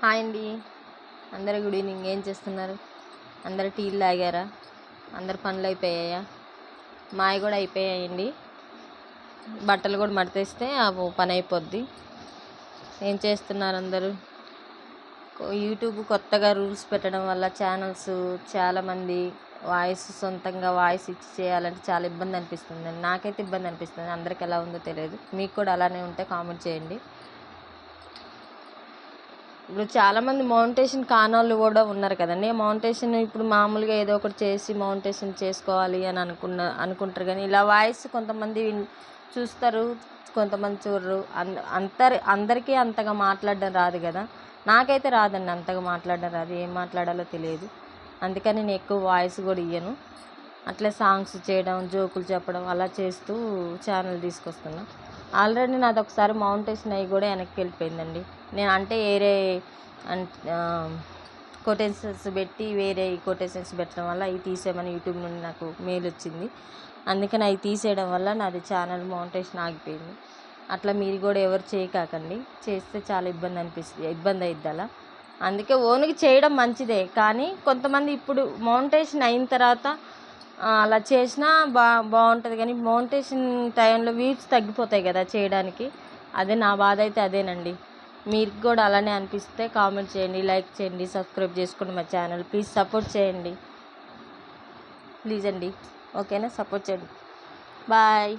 Hi అండి. అందరూ good evening. ఏం చేస్తున్నారు? అందరు టీలు తాగారా? అందరు పనులు అయిపోయాయా? మావి కూడా అయిపోయాయండి. బట్టలు కూడా మడతేస్తే ఆ పని అయిపోద్ది. ఏం చేస్తున్నారు అందరూ? యూట్యూబ్ కొత్తగా రూల్స్ పెట్టడం వల్ల ఛానల్స్ చాలామంది సొంతంగా వాయిస్ ఇచ్చి చేయాలంటే చాలా ఇబ్బంది అనిపిస్తుందండి. నాకైతే ఇబ్బంది అనిపిస్తుంది. అందరికి ఎలా ఉందో తెలియదు. మీకు కూడా అలానే ఉంటే కామెంట్ చేయండి. ఇప్పుడు చాలామంది మౌంటేషన్ కానోళ్ళు కూడా ఉన్నారు కదండి. మౌంటేషన్ ఇప్పుడు మామూలుగా ఏదో ఒకటి చేసి మౌంటేషన్ చేసుకోవాలి అని అనుకుంటారు. కానీ ఇలా వాయిస్ కొంతమంది చూస్తారు, కొంతమంది చూడరు. అందరికీ అంతగా మాట్లాడడం రాదు కదా. నాకైతే రాదండి, అంతగా మాట్లాడడం రాదు. ఏం మాట్లాడాలో తెలియదు. అందుకని నేను ఎక్కువ వాయిస్ కూడా ఇయ్యను. అట్లే సాంగ్స్ చేయడం, జోకులు చెప్పడం అలా చేస్తూ ఛానల్ తీసుకొస్తున్నా. ఆల్రెడీ నాది ఒకసారి మౌంటేషన్ అయ్యి కూడా వెనక్కి వెళ్ళిపోయిందండి. నేను అంటే వేరే కొటేషన్స్ పెట్టి వేరే కొటేషన్స్ పెట్టడం వల్ల అవి తీసేయమని యూట్యూబ్ నుండి నాకు మెయిల్ వచ్చింది. అందుకని అవి తీసేయడం వల్ల నాది ఛానల్ మౌంటేషన్ ఆగిపోయింది. అట్లా మీరు కూడా ఎవరు చేయకాకండి. చేస్తే చాలా ఇబ్బంది అయిద్ది అలా. అందుకే ఓన్గా చేయడం మంచిదే. కానీ కొంతమంది ఇప్పుడు మౌంటేషన్ అయిన తర్వాత అలా చేసినా బాగుంటుంది. కానీ మౌంటేషన్ టైంలో వ్యూస్ తగ్గిపోతాయి కదా చేయడానికి. అదే నా బాధ అయితే అదేనండి. మీకు కూడా అలానే అనిపిస్తే కామెంట్ చేయండి, లైక్ చేయండి, సబ్స్క్రైబ్ చేసుకోండి మా ఛానల్. ప్లీజ్ సపోర్ట్ చేయండి. ప్లీజ్ అండి, ఓకేనా? సపోర్ట్ చేయండి. బాయ్.